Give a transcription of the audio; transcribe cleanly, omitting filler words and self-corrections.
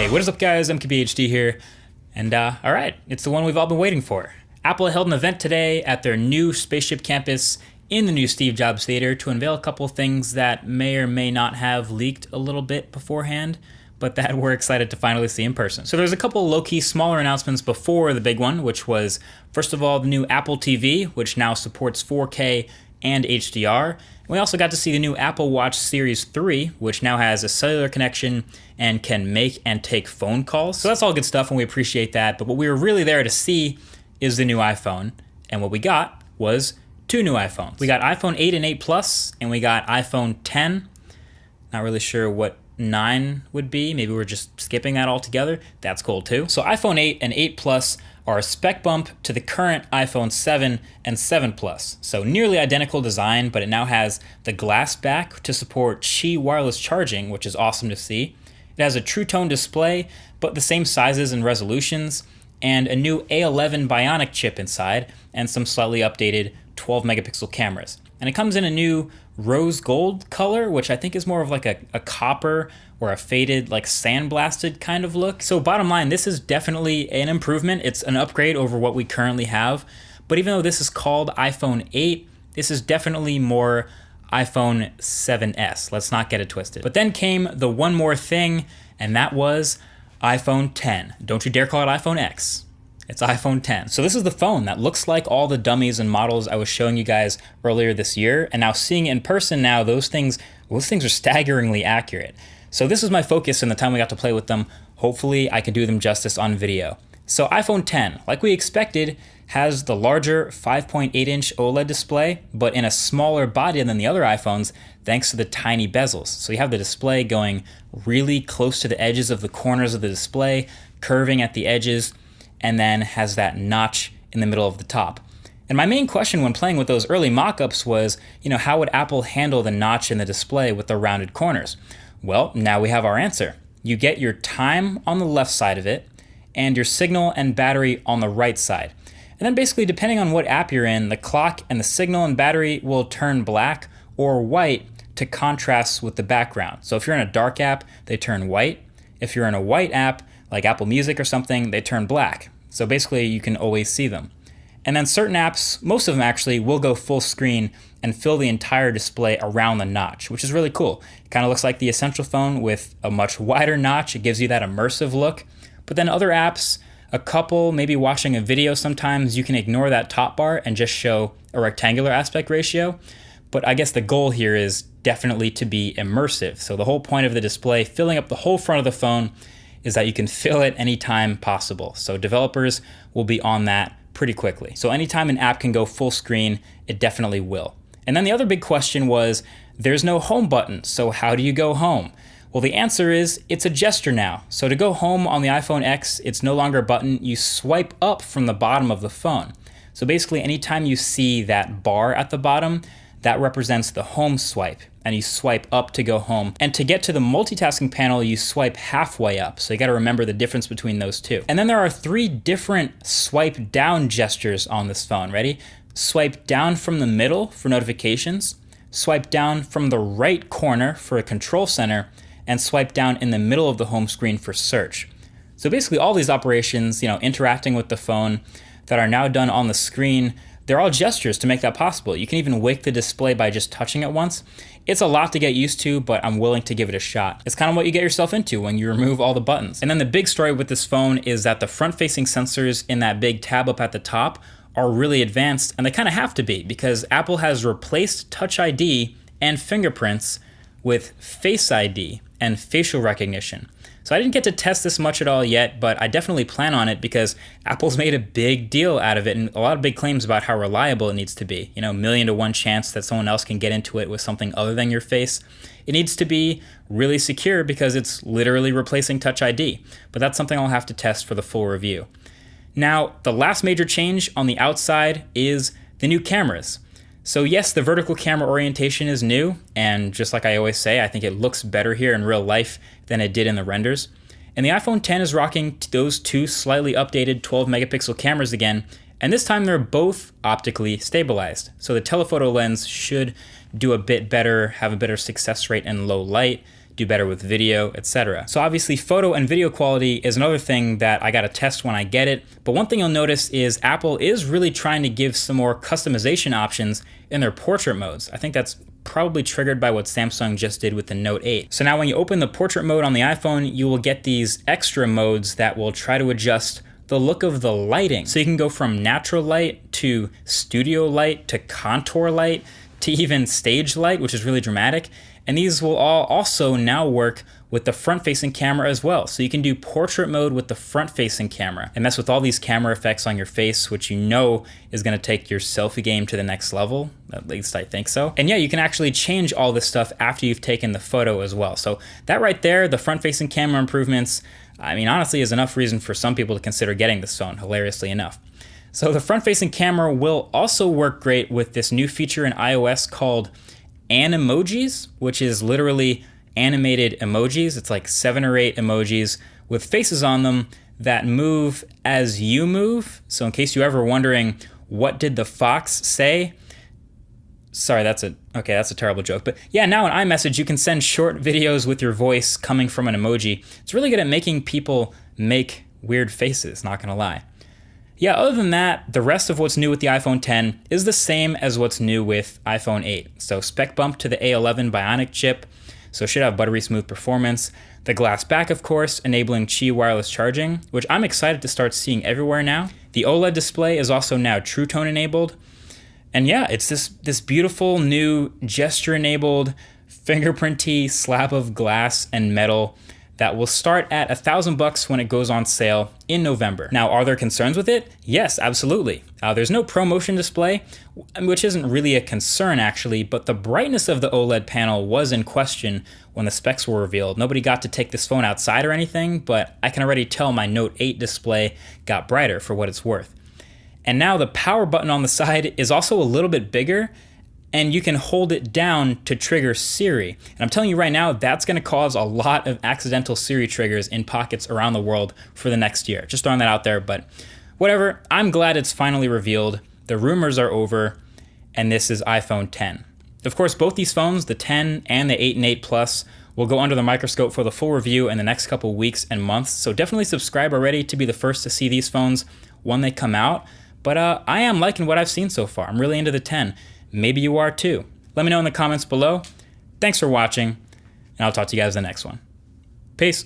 Hey, what is up guys, MKBHD here, and alright, it's the one we've all been waiting for. Apple held an event today at their new spaceship campus in the new Steve Jobs Theater to unveil a couple things that may or may not have leaked a little bit beforehand, but that we're excited to finally see in person. So there's a couple low-key smaller announcements before the big one, which was, first of all, the new Apple TV, which now supports 4K and HDR. We also got to see the new Apple Watch Series 3, which now has a cellular connection and can make and take phone calls. So that's all good stuff and we appreciate that, but what we were really there to see is the new iPhone, and what we got was two new iPhones. We got iPhone 8 and 8 Plus, and we got iPhone 10. Not really sure what 9 would be. Maybe we're just skipping that altogether. That's cool too. So iPhone 8 and 8 Plus are a spec bump to the current iPhone 7 and 7 Plus. So nearly identical design, but it now has the glass back to support Qi wireless charging, which is awesome to see. It has a True Tone display, but the same sizes and resolutions, and a new A11 Bionic chip inside, and some slightly updated 12 megapixel cameras. And it comes in a new rose gold color, which I think is more of like a copper or a faded, like sandblasted kind of look. So bottom line, this is definitely an improvement. It's an upgrade over what we currently have. But even though this is called iPhone 8, this is definitely more iPhone 7S. Let's not get it twisted. But then came the one more thing, and that was iPhone 10. Don't you dare call it iPhone X. It's iPhone 10. So this is the phone that looks like all the dummies and models I was showing you guys earlier this year. And now seeing it in person now, those things are staggeringly accurate. So this is my focus in the time we got to play with them. Hopefully I can do them justice on video. So iPhone 10, like we expected, has the larger 5.8-inch OLED display, but in a smaller body than the other iPhones, thanks to the tiny bezels. So you have the display going really close to the edges of the corners of the display, curving at the edges, and then has that notch in the middle of the top. And my main question when playing with those early mock-ups was, how would Apple handle the notch in the display with the rounded corners? Well, now we have our answer. You get your time on the left side of it, and your signal and battery on the right side. And then basically, depending on what app you're in, the clock and the signal and battery will turn black or white to contrast with the background. So if you're in a dark app, they turn white. If you're in a white app, like Apple Music or something, they turn black. So basically, you can always see them. And then certain apps, most of them actually, will go full screen and fill the entire display around the notch, which is really cool. It kind of looks like the Essential phone with a much wider notch. It gives you that immersive look. But then other apps, a couple, maybe watching a video sometimes, you can ignore that top bar and just show a rectangular aspect ratio. But I guess the goal here is definitely to be immersive. So the whole point of the display, filling up the whole front of the phone, is that you can fill it anytime possible. So developers will be on that pretty quickly. So anytime an app can go full screen, it definitely will. And then the other big question was, there's no home button, so how do you go home? Well, the answer is it's a gesture now. So to go home on the iPhone X, it's no longer a button. You swipe up from the bottom of the phone. So basically, anytime you see that bar at the bottom, that represents the home swipe, and you swipe up to go home. And to get to the multitasking panel, you swipe halfway up. So you gotta remember the difference between those two. And then there are 3 different swipe down gestures on this phone. Ready? Swipe down from the middle for notifications, swipe down from the right corner for a control center, and swipe down in the middle of the home screen for search. So basically all these operations, interacting with the phone that are now done on the screen, they're all gestures to make that possible. You can even wake the display by just touching it once. It's a lot to get used to, but I'm willing to give it a shot. It's kind of what you get yourself into when you remove all the buttons. And then the big story with this phone is that the front-facing sensors in that big tab up at the top are really advanced, and they kind of have to be because Apple has replaced Touch ID and fingerprints with Face ID and facial recognition. So I didn't get to test this much at all yet, but I definitely plan on it because Apple's made a big deal out of it and a lot of big claims about how reliable it needs to be. 1,000,000 to 1 chance that someone else can get into it with something other than your face. It needs to be really secure because it's literally replacing Touch ID, but that's something I'll have to test for the full review. Now, the last major change on the outside is the new cameras. So yes, the vertical camera orientation is new, and just like I always say, I think it looks better here in real life than it did in the renders. And the iPhone X is rocking those 2 slightly updated 12 megapixel cameras again, and this time they're both optically stabilized. So the telephoto lens should do a bit better, have a better success rate in low light, do better with video, etc. So obviously photo and video quality is another thing that I gotta test when I get it. But one thing you'll notice is Apple is really trying to give some more customization options in their portrait modes. I think that's probably triggered by what Samsung just did with the Note 8. So now when you open the portrait mode on the iPhone, you will get these extra modes that will try to adjust the look of the lighting. So you can go from natural light to studio light to contour light to even stage light, which is really dramatic. And these will all also now work with the front-facing camera as well. So you can do portrait mode with the front-facing camera and mess with all these camera effects on your face, which you know is gonna take your selfie game to the next level. At least I think so. And yeah, you can actually change all this stuff after you've taken the photo as well. So that right there, the front-facing camera improvements, I mean, honestly, is enough reason for some people to consider getting this phone, hilariously enough. So the front-facing camera will also work great with this new feature in iOS called Animojis, which is literally animated emojis. It's like 7 or 8 emojis with faces on them that move as you move. So in case you're ever wondering, what did the fox say? Sorry, that's a terrible joke. But yeah, now in iMessage, you can send short videos with your voice coming from an emoji. It's really good at making people make weird faces, not gonna lie. Yeah, other than that, the rest of what's new with the iPhone X is the same as what's new with iPhone 8. So spec bump to the A11 Bionic chip, so it should have buttery smooth performance. The glass back, of course, enabling Qi wireless charging, which I'm excited to start seeing everywhere now. The OLED display is also now True Tone enabled. And yeah, it's this beautiful new gesture-enabled, fingerprinty slab of glass and metal that will start at $1,000 when it goes on sale in November. Now, are there concerns with it? Yes, absolutely. There's no ProMotion display, which isn't really a concern actually, but the brightness of the OLED panel was in question when the specs were revealed. Nobody got to take this phone outside or anything, but I can already tell my Note 8 display got brighter for what it's worth. And now the power button on the side is also a little bit bigger, and you can hold it down to trigger Siri. And I'm telling you right now, that's gonna cause a lot of accidental Siri triggers in pockets around the world for the next year. Just throwing that out there, but whatever. I'm glad it's finally revealed. The rumors are over, and this is iPhone X. Of course, both these phones, the 10 and the 8 and 8 Plus, will go under the microscope for the full review in the next couple weeks and months. So definitely subscribe already to be the first to see these phones when they come out. But I am liking what I've seen so far. I'm really into the 10. Maybe you are too. Let me know in the comments below. Thanks for watching, and I'll talk to you guys in the next one. Peace.